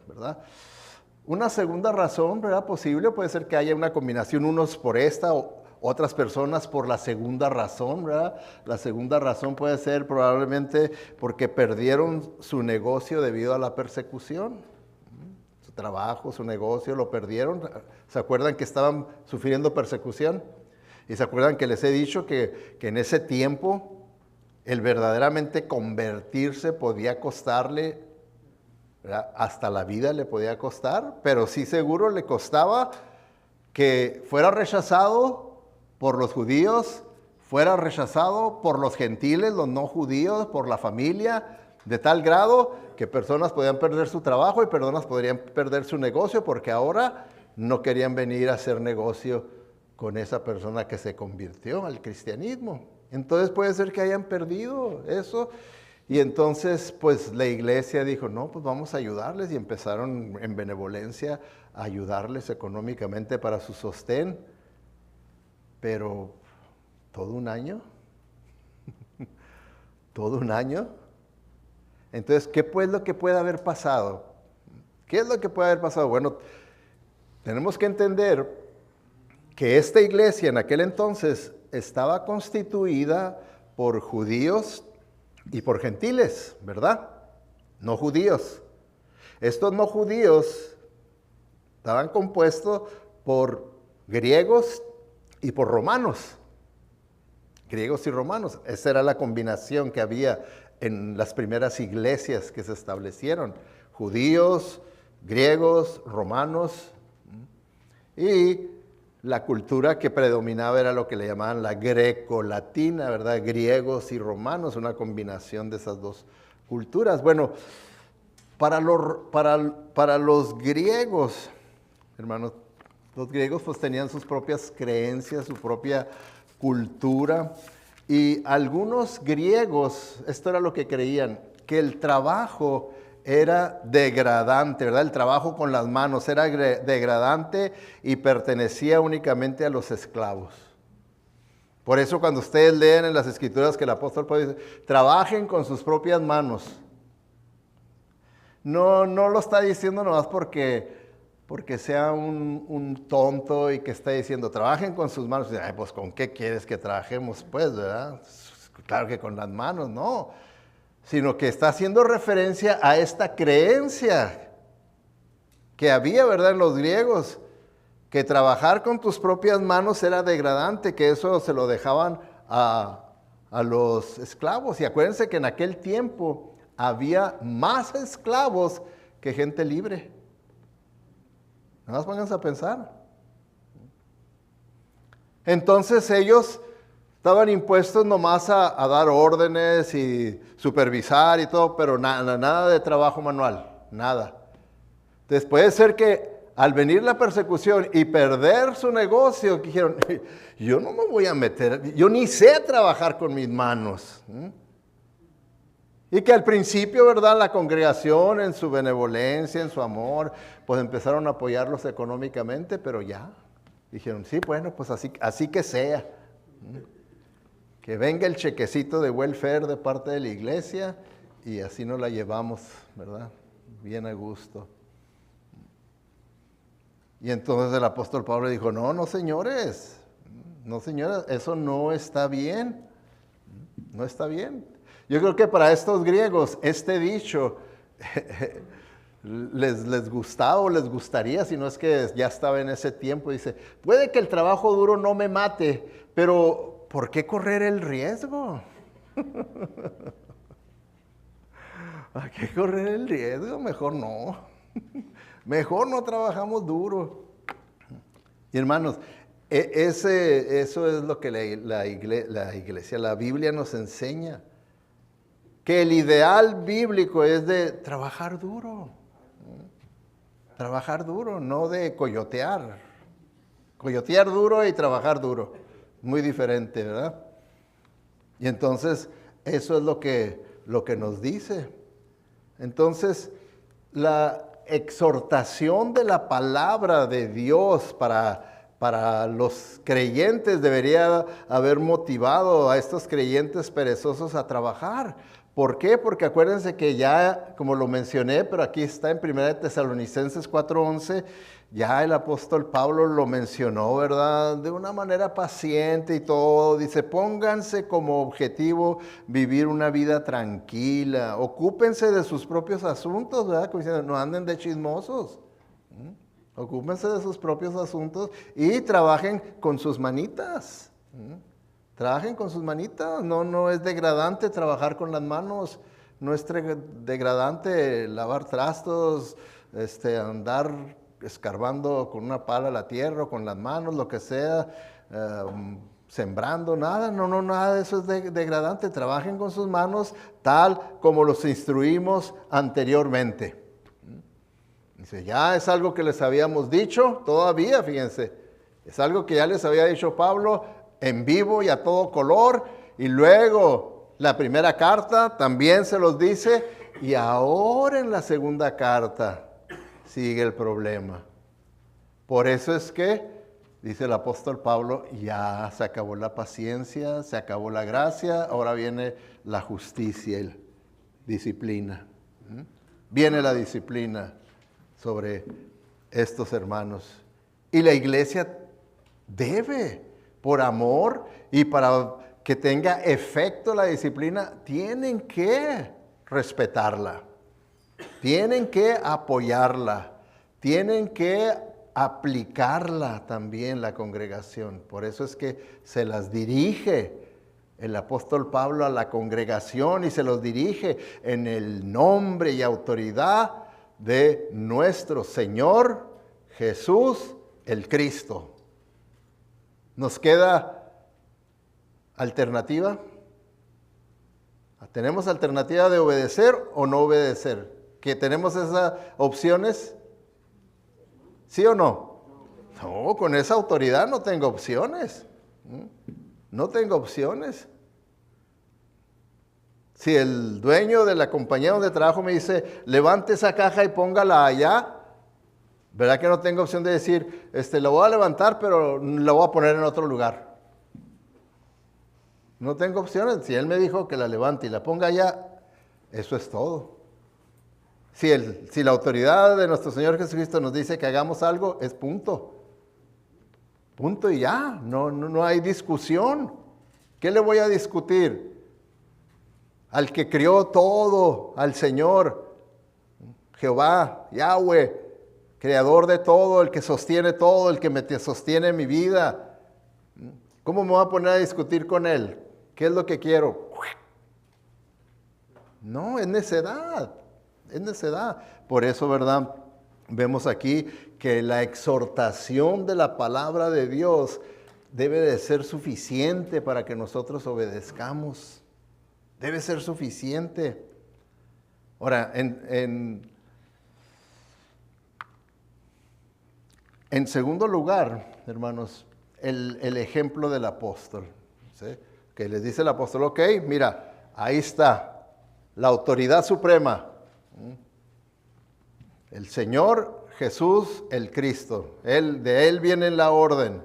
¿Verdad? Una segunda razón, ¿verdad? Posible, puede ser que haya una combinación, unos por esta, otras personas por la segunda razón, ¿verdad? La segunda razón puede ser probablemente porque perdieron su negocio debido a la persecución. Su trabajo, su negocio, lo perdieron. ¿Se acuerdan que estaban sufriendo persecución? Y se acuerdan que les he dicho que en ese tiempo el verdaderamente convertirse podía costarle, ¿verdad? Hasta la vida le podía costar, pero sí seguro le costaba que fuera rechazado por los judíos, fuera rechazado por los gentiles, los no judíos, por la familia, de tal grado que personas podían perder su trabajo y personas podrían perder su negocio porque ahora no querían venir a hacer negocio con esa persona que se convirtió al cristianismo. Entonces puede ser que hayan perdido eso. Y entonces pues la iglesia dijo, no, pues vamos a ayudarles, y empezaron en benevolencia a ayudarles económicamente para su sostén. Pero todo un año, todo un año. Entonces, ¿qué es lo que puede haber pasado? ¿Qué es lo que puede haber pasado? Bueno, tenemos que entender que esta iglesia en aquel entonces estaba constituida por judíos y por gentiles, ¿verdad? No judíos. Estos no judíos estaban compuestos por griegos y por romanos. Griegos y romanos. Esa era la combinación que había en las primeras iglesias que se establecieron. Judíos, griegos, romanos. Y la cultura que predominaba era lo que le llamaban la greco-latina, ¿verdad? Griegos y romanos, una combinación de esas dos culturas. Bueno, para los griegos, hermanos, los griegos pues tenían sus propias creencias, su propia cultura, y algunos griegos, esto era lo que creían, que el trabajo era degradante, ¿verdad? El trabajo con las manos era degradante y pertenecía únicamente a los esclavos. Por eso cuando ustedes leen en las escrituras que el apóstol Pablo dice, trabajen con sus propias manos. No lo está diciendo nomás porque sea un tonto y que está diciendo, trabajen con sus manos. Y, pues, ¿con qué quieres que trabajemos? Pues, ¿verdad? Claro que con las manos, no. Sino que está haciendo referencia a esta creencia que había, ¿verdad?, en los griegos, que trabajar con tus propias manos era degradante, que eso se lo dejaban a los esclavos. Y acuérdense que en aquel tiempo había más esclavos que gente libre. Nada más pónganse a pensar. Entonces ellos estaban impuestos nomás a dar órdenes y supervisar y todo, pero nada de trabajo manual, nada. Entonces puede ser que al venir la persecución y perder su negocio, dijeron, yo no me voy a meter, yo ni sé trabajar con mis manos. Y que al principio, ¿verdad? La congregación en su benevolencia, en su amor, pues empezaron a apoyarlos económicamente, pero ya, dijeron, sí, bueno, pues así que sea. Que venga el chequecito de welfare de parte de la iglesia y así nos la llevamos, ¿verdad? Bien a gusto. Y entonces el apóstol Pablo dijo, no señores, eso no está bien, no está bien. Yo creo que para estos griegos este dicho les gustaba o les gustaría, si no es que ya estaba en ese tiempo. Dice, puede que el trabajo duro no me mate, pero ¿por qué correr el riesgo? ¿A qué correr el riesgo? Mejor no. Mejor no trabajamos duro. Y hermanos, eso es lo que la iglesia, la Biblia nos enseña. Que el ideal bíblico es de trabajar duro. Trabajar duro, no de coyotear. Coyotear duro y trabajar duro. Muy diferente, ¿verdad? Y entonces, eso es lo que nos dice. Entonces, la exhortación de la palabra de Dios para los creyentes debería haber motivado a estos creyentes perezosos a trabajar. ¿Por qué? Porque acuérdense que ya, como lo mencioné, pero aquí está en 1 Tesalonicenses 4:11, ya el apóstol Pablo lo mencionó, ¿verdad? De una manera paciente y todo. Dice, pónganse como objetivo vivir una vida tranquila. Ocúpense de sus propios asuntos, ¿verdad? Como diciendo, no anden de chismosos. Ocúpense de sus propios asuntos y trabajen con sus manitas. Trabajen con sus manitas. No es degradante trabajar con las manos. No es degradante lavar trastos, andar escarbando con una pala la tierra o con las manos, lo que sea, sembrando, nada, nada de eso es degradante. Trabajen con sus manos tal como los instruimos anteriormente. Dice, ya es algo que les habíamos dicho, todavía, fíjense, es algo que ya les había dicho Pablo en vivo y a todo color, y luego la primera carta también se los dice, y ahora en la segunda carta sigue el problema. Por eso es que, dice el apóstol Pablo, ya se acabó la paciencia, se acabó la gracia, ahora viene la justicia y la disciplina. Viene la disciplina sobre estos hermanos. Y la iglesia debe, por amor y para que tenga efecto la disciplina, tienen que respetarla. Tienen que apoyarla, tienen que aplicarla también la congregación. Por eso es que se las dirige el apóstol Pablo a la congregación y se los dirige en el nombre y autoridad de nuestro Señor Jesús el Cristo. ¿Nos queda alternativa? ¿Tenemos alternativa de obedecer o no obedecer? ¿Que tenemos esas opciones? ¿Sí o no? No, con esa autoridad no tengo opciones. No tengo opciones. Si el dueño de la compañía donde trabajo me dice, levante esa caja y póngala allá, ¿verdad que no tengo opción de decir, la voy a levantar, pero la voy a poner en otro lugar? No tengo opciones. Si él me dijo que la levante y la ponga allá, eso es todo. Si la autoridad de nuestro Señor Jesucristo nos dice que hagamos algo, es punto. Punto y ya. No hay discusión. ¿Qué le voy a discutir? Al que crió todo, al Señor, Jehová, Yahweh, creador de todo, el que sostiene todo, el que me sostiene mi vida. ¿Cómo me voy a poner a discutir con él? ¿Qué es lo que quiero? No, es necedad. Es necedad. Por eso, ¿verdad? Vemos aquí que la exhortación de la palabra de Dios debe de ser suficiente para que nosotros obedezcamos. Debe ser suficiente. Ahora, en segundo lugar, hermanos, el ejemplo del apóstol, ¿sí? Que les dice el apóstol, ok, mira, ahí está, la autoridad suprema. El Señor Jesús, el Cristo. De Él viene la orden.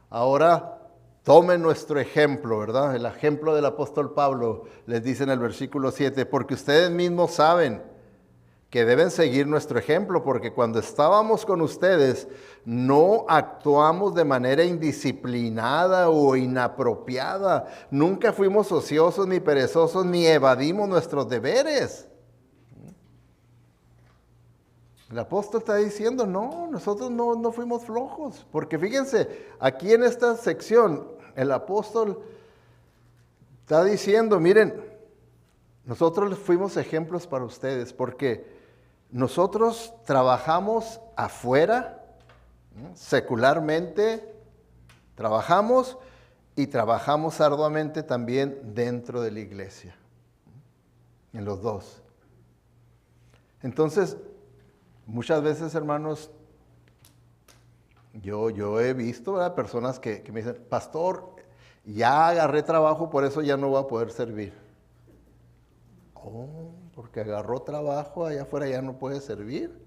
Ahora tomen nuestro ejemplo, ¿verdad? El ejemplo del apóstol Pablo les dice en el versículo 7, porque ustedes mismos saben que deben seguir nuestro ejemplo, porque cuando estábamos con ustedes no actuamos de manera indisciplinada o inapropiada. Nunca fuimos ociosos ni perezosos ni evadimos nuestros deberes. El apóstol está diciendo, no, nosotros no fuimos flojos, porque fíjense, aquí en esta sección el apóstol está diciendo, miren, nosotros fuimos ejemplos para ustedes, porque nosotros trabajamos afuera, secularmente, trabajamos y trabajamos arduamente también dentro de la iglesia, en los dos. Entonces, muchas veces, hermanos, yo he visto, ¿verdad?, personas que me dicen, pastor, ya agarré trabajo, por eso ya no voy a poder servir. Oh, porque agarró trabajo, allá afuera ya no puede servir.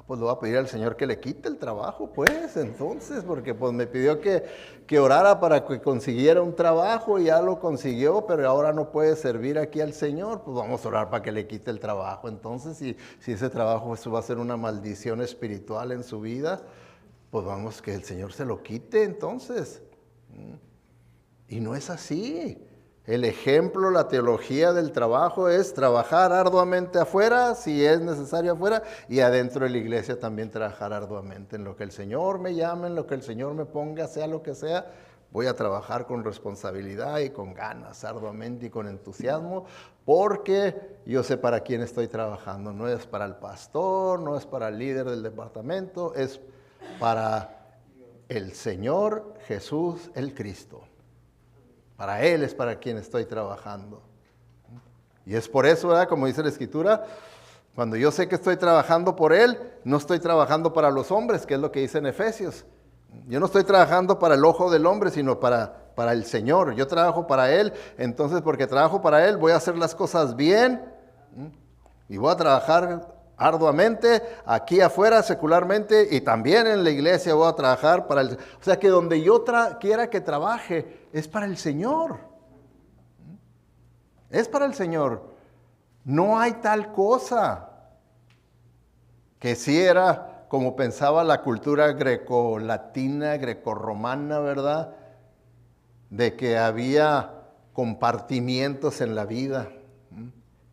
Pues le voy a pedir al Señor que le quite el trabajo, pues, entonces, porque pues me pidió que orara para que consiguiera un trabajo y ya lo consiguió, pero ahora no puede servir aquí al Señor, pues vamos a orar para que le quite el trabajo. Entonces, si ese trabajo eso va a ser una maldición espiritual en su vida, pues vamos, que el Señor se lo quite entonces. Y no es así. El ejemplo, la teología del trabajo es trabajar arduamente afuera, si es necesario afuera, y adentro de la iglesia también trabajar arduamente. En lo que el Señor me llame, en lo que el Señor me ponga, sea lo que sea, voy a trabajar con responsabilidad y con ganas, arduamente y con entusiasmo, porque yo sé para quién estoy trabajando. No es para el pastor, no es para el líder del departamento, es para el Señor Jesús el Cristo. Para Él es para quien estoy trabajando. Y es por eso, ¿verdad?, como dice la Escritura, cuando yo sé que estoy trabajando por Él, no estoy trabajando para los hombres, que es lo que dice en Efesios. Yo no estoy trabajando para el ojo del hombre, sino para el Señor. Yo trabajo para Él, entonces porque trabajo para Él, voy a hacer las cosas bien y voy a trabajar arduamente aquí afuera, secularmente, y también en la iglesia voy a trabajar para el... O sea que donde yo quiera que trabaje es para el Señor. Es para el Señor. No hay tal cosa que si era como pensaba la cultura grecolatina, grecorromana, ¿verdad? De que había compartimientos en la vida,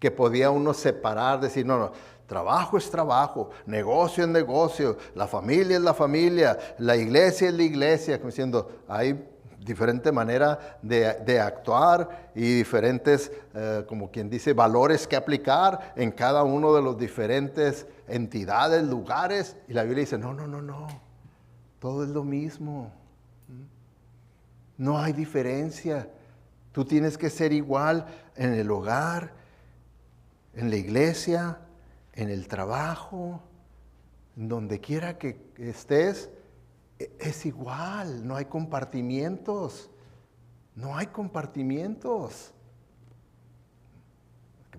que podía uno separar, decir, no, trabajo es trabajo, negocio es negocio, la familia es la familia, la iglesia es la iglesia, como diciendo, hay diferente manera de actuar y diferentes, como quien dice, valores que aplicar en cada uno de los diferentes entidades, lugares. Y la Biblia dice, no, todo es lo mismo. No hay diferencia. Tú tienes que ser igual en el hogar, en la iglesia, en el trabajo, donde quiera que estés, es igual, no hay compartimientos,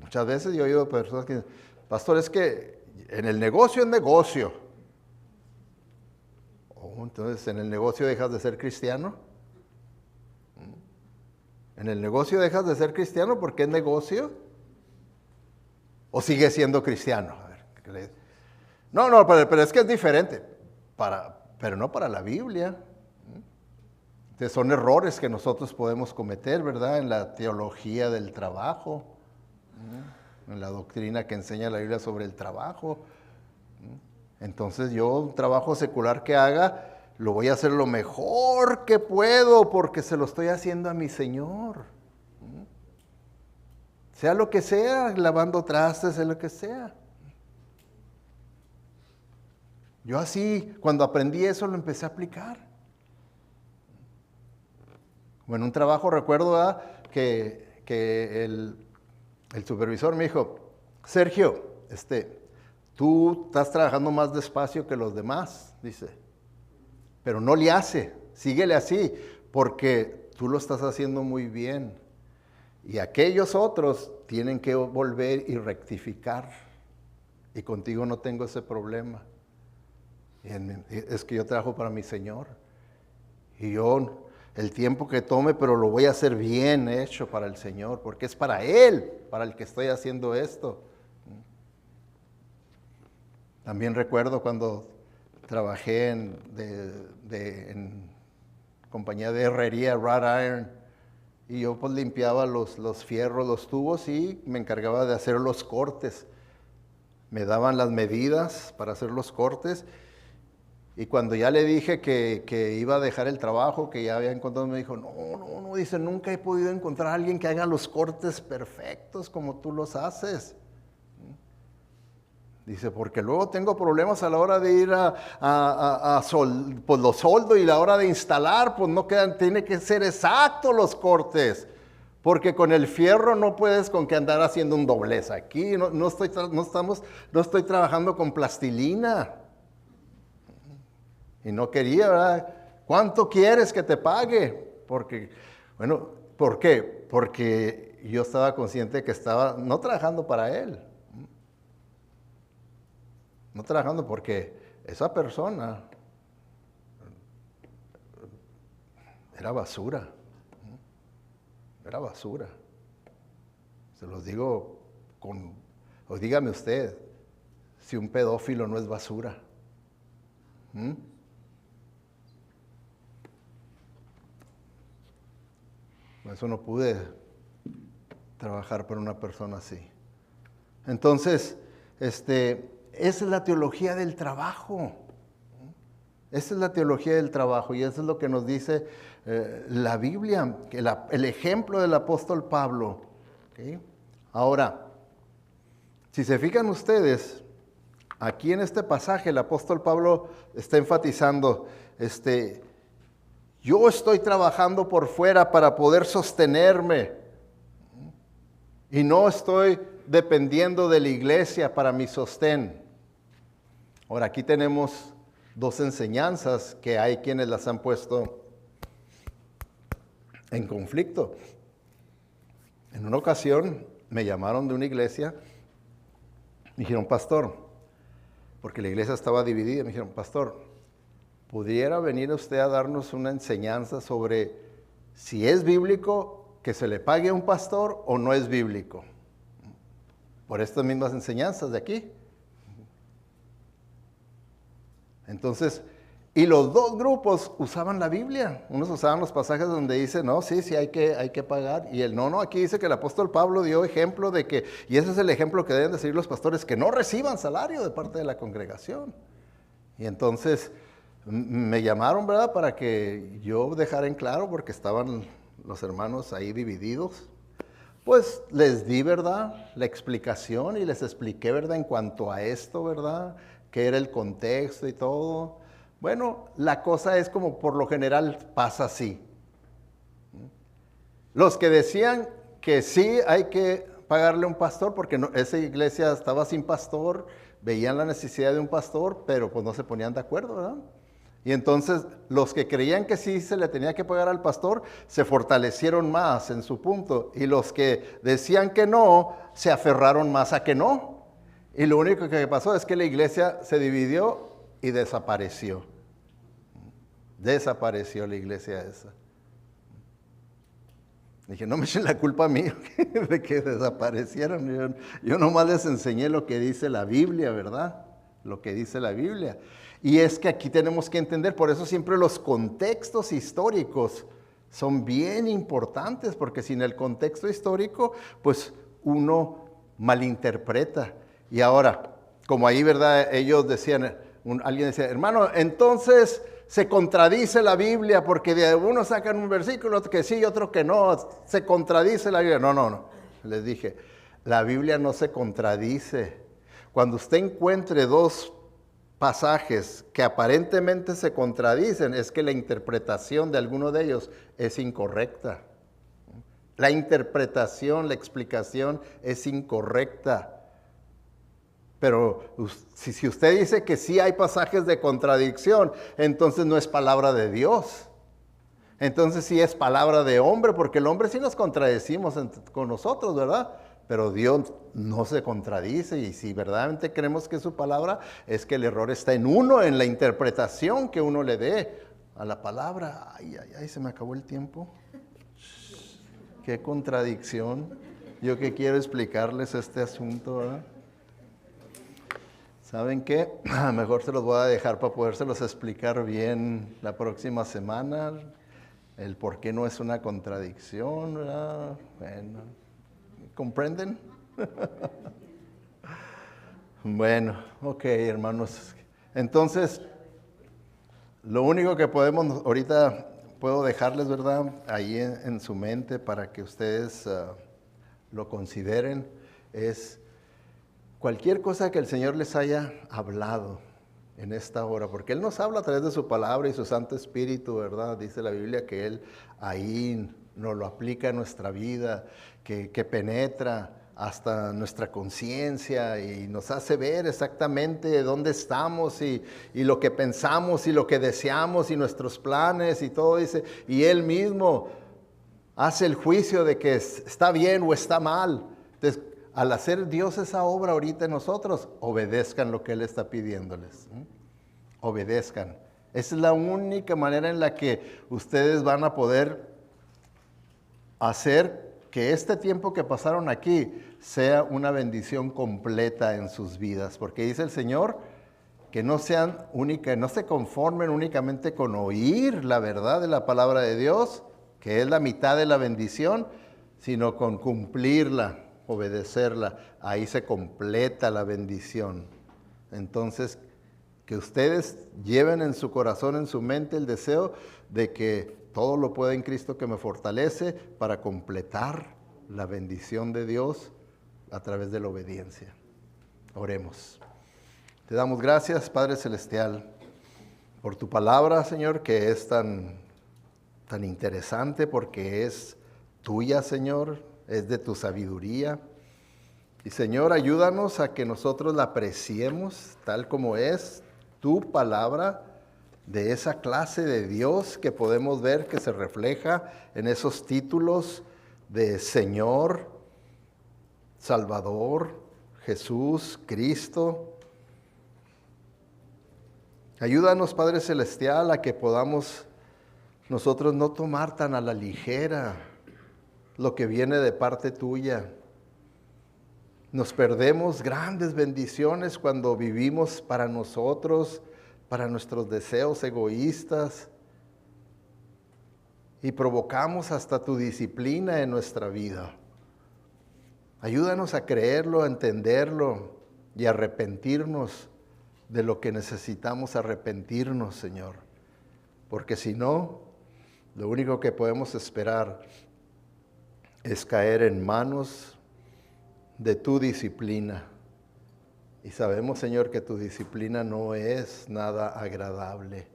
Muchas veces yo he oído personas que dicen, pastor, es que en el negocio es negocio. Oh, entonces, ¿en el negocio dejas de ser cristiano? ¿En el negocio dejas de ser cristiano porque es negocio? ¿O sigues siendo cristiano? A ver, ¿qué le dice? No, pero es que es diferente, pero no para la Biblia. Entonces, son errores que nosotros podemos cometer, ¿verdad? En la teología del trabajo, en la doctrina que enseña la Biblia sobre el trabajo. Entonces, yo un trabajo secular que haga, lo voy a hacer lo mejor que puedo porque se lo estoy haciendo a mi Señor. Sea lo que sea, lavando trastes, sea lo que sea. Yo así, cuando aprendí eso, lo empecé a aplicar. Bueno, un trabajo recuerdo, ¿verdad?, que el supervisor me dijo, Sergio, tú estás trabajando más despacio que los demás, dice, pero no le hace, síguele así, porque tú lo estás haciendo muy bien. Y aquellos otros tienen que volver y rectificar. Y contigo no tengo ese problema. Es que yo trabajo para mi Señor. Y yo, el tiempo que tome, pero lo voy a hacer bien hecho para el Señor, porque es para Él, para el que estoy haciendo esto. También recuerdo cuando trabajé en compañía de herrería, Wrought Iron, y yo pues limpiaba los fierros, los tubos, y me encargaba de hacer los cortes. Me daban las medidas para hacer los cortes, y cuando ya le dije que iba a dejar el trabajo, que ya había encontrado, me dijo, no, dice, nunca he podido encontrar a alguien que haga los cortes perfectos como tú los haces. Dice, porque luego tengo problemas a la hora de ir pues los soldo, y la hora de instalar, pues no quedan, tiene que ser exacto los cortes. Porque con el fierro no puedes con que andar haciendo un doblez aquí. No estoy trabajando con plastilina. Y no quería, ¿verdad? ¿Cuánto quieres que te pague? Porque, bueno, ¿por qué? Porque yo estaba consciente que estaba no trabajando para él. No trabajando porque esa persona era basura. Era basura. Se los digo o dígame usted, si un pedófilo no es basura. Por eso no pude trabajar para una persona así. Entonces, esa es la teología del trabajo. Esa es la teología del trabajo, y eso es lo que nos dice la Biblia, que el ejemplo del apóstol Pablo. ¿Okay? Ahora, si se fijan ustedes, aquí en este pasaje el apóstol Pablo está enfatizando, yo estoy trabajando por fuera para poder sostenerme, y no estoy dependiendo de la iglesia para mi sostén. Ahora, aquí tenemos dos enseñanzas que hay quienes las han puesto en conflicto. En una ocasión me llamaron de una iglesia, me dijeron, pastor, porque la iglesia estaba dividida, me dijeron, pastor, ¿pudiera venir usted a darnos una enseñanza sobre si es bíblico que se le pague a un pastor o no es bíblico? Por estas mismas enseñanzas de aquí. Entonces, y los dos grupos usaban la Biblia. Unos usaban los pasajes donde dice, no, sí, hay que pagar. Y no, aquí dice que el apóstol Pablo dio ejemplo de que, y ese es el ejemplo que deben de seguir los pastores, que no reciban salario de parte de la congregación. Y entonces me llamaron, ¿verdad?, para que yo dejara en claro, porque estaban los hermanos ahí divididos. Pues les di, ¿verdad?, la explicación, y les expliqué, ¿verdad?, en cuanto a esto, ¿verdad?, qué era el contexto y todo. Bueno, la cosa es como por lo general pasa así. Los que decían que sí hay que pagarle a un pastor, porque esa iglesia estaba sin pastor, veían la necesidad de un pastor, pero pues no se ponían de acuerdo, ¿verdad? Y entonces los que creían que sí se le tenía que pagar al pastor, se fortalecieron más en su punto. Y los que decían que no, se aferraron más a que no. Y lo único que pasó es que la iglesia se dividió y desapareció. Desapareció la iglesia esa. Dije, no me echen la culpa a mí de que desaparecieron. Yo nomás les enseñé lo que dice la Biblia, ¿verdad? Lo que dice la Biblia. Y es que aquí tenemos que entender, por eso siempre los contextos históricos son bien importantes, porque sin el contexto histórico, pues uno malinterpreta. Y ahora, como ahí, ¿verdad?, ellos decían, alguien decía, hermano, entonces se contradice la Biblia, porque de uno sacan un versículo que sí y otro que no, se contradice la Biblia. No, les dije, la Biblia no se contradice. Cuando usted encuentre dos pasajes que aparentemente se contradicen, es que la interpretación de alguno de ellos es incorrecta. La interpretación, la explicación es incorrecta. Pero si usted dice que sí hay pasajes de contradicción, entonces no es palabra de Dios. Entonces sí es palabra de hombre, porque el hombre sí nos contradecimos con nosotros, ¿verdad? Pero Dios no se contradice, y si verdaderamente creemos que es su palabra, es que el error está en uno, en la interpretación que uno le dé a la palabra. Ay, se me acabó el tiempo. Qué contradicción. Yo que quiero explicarles este asunto, ¿verdad? ¿Saben qué? Mejor se los voy a dejar para podérselos explicar bien la próxima semana. El por qué no es una contradicción, ¿verdad? Bueno, ¿comprenden? Bueno, ok, hermanos. Entonces, lo único que podemos, ahorita puedo dejarles, ¿verdad? Ahí en su mente para que ustedes lo consideren, es cualquier cosa que el Señor les haya hablado en esta hora, porque Él nos habla a través de su palabra y su Santo Espíritu, ¿verdad? Dice la Biblia que Él ahí nos lo aplica en nuestra vida, que penetra hasta nuestra conciencia y nos hace ver exactamente dónde estamos y lo que pensamos y lo que deseamos y nuestros planes y todo, dice, y Él mismo hace el juicio de que está bien o está mal. Entonces, al hacer Dios esa obra ahorita en nosotros, obedezcan lo que Él está pidiéndoles. Obedezcan. Esa es la única manera en la que ustedes van a poder hacer que este tiempo que pasaron aquí sea una bendición completa en sus vidas. Porque dice el Señor que no se conformen únicamente con oír la verdad de la palabra de Dios, que es la mitad de la bendición, sino con cumplirla, obedecerla. Ahí se completa la bendición. Entonces, que ustedes lleven en su corazón, en su mente, el deseo de que todo lo pueda en Cristo que me fortalece para completar la bendición de Dios a través de la obediencia. Oremos. Te damos gracias, Padre Celestial, por tu palabra, Señor, que es tan interesante porque es tuya, Señor, es de tu sabiduría. Y Señor, ayúdanos a que nosotros la apreciemos tal como es tu palabra, de esa clase de Dios que podemos ver que se refleja en esos títulos de Señor, Salvador, Jesús, Cristo. Ayúdanos, Padre Celestial, a que podamos nosotros no tomar tan a la ligera lo que viene de parte tuya. Nos perdemos grandes bendiciones cuando vivimos para nosotros, para nuestros deseos egoístas, y provocamos hasta tu disciplina en nuestra vida. Ayúdanos a creerlo, a entenderlo y a arrepentirnos de lo que necesitamos arrepentirnos, Señor. Porque si no, lo único que podemos esperar es caer en manos de tu disciplina. Y sabemos, Señor, que tu disciplina no es nada agradable.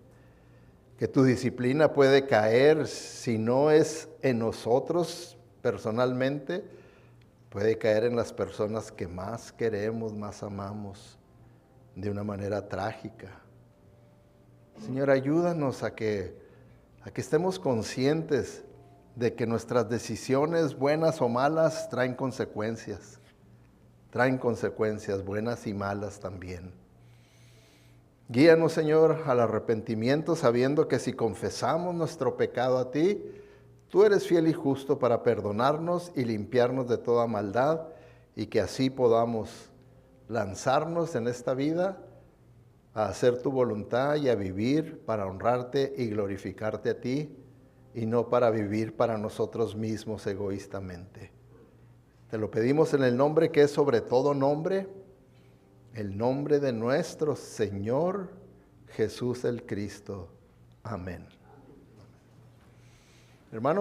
Que tu disciplina puede caer, si no es en nosotros personalmente, puede caer en las personas que más queremos, más amamos, de una manera trágica. Señor, ayúdanos a que estemos conscientes de que nuestras decisiones, buenas o malas, traen consecuencias buenas y malas también. Guíanos, Señor, al arrepentimiento, sabiendo que si confesamos nuestro pecado a ti, tú eres fiel y justo para perdonarnos y limpiarnos de toda maldad, y que así podamos lanzarnos en esta vida a hacer tu voluntad y a vivir para honrarte y glorificarte a ti, y no para vivir para nosotros mismos egoístamente. Te lo pedimos en el nombre que es sobre todo nombre, el nombre de nuestro Señor Jesús el Cristo. Amén. Hermanos,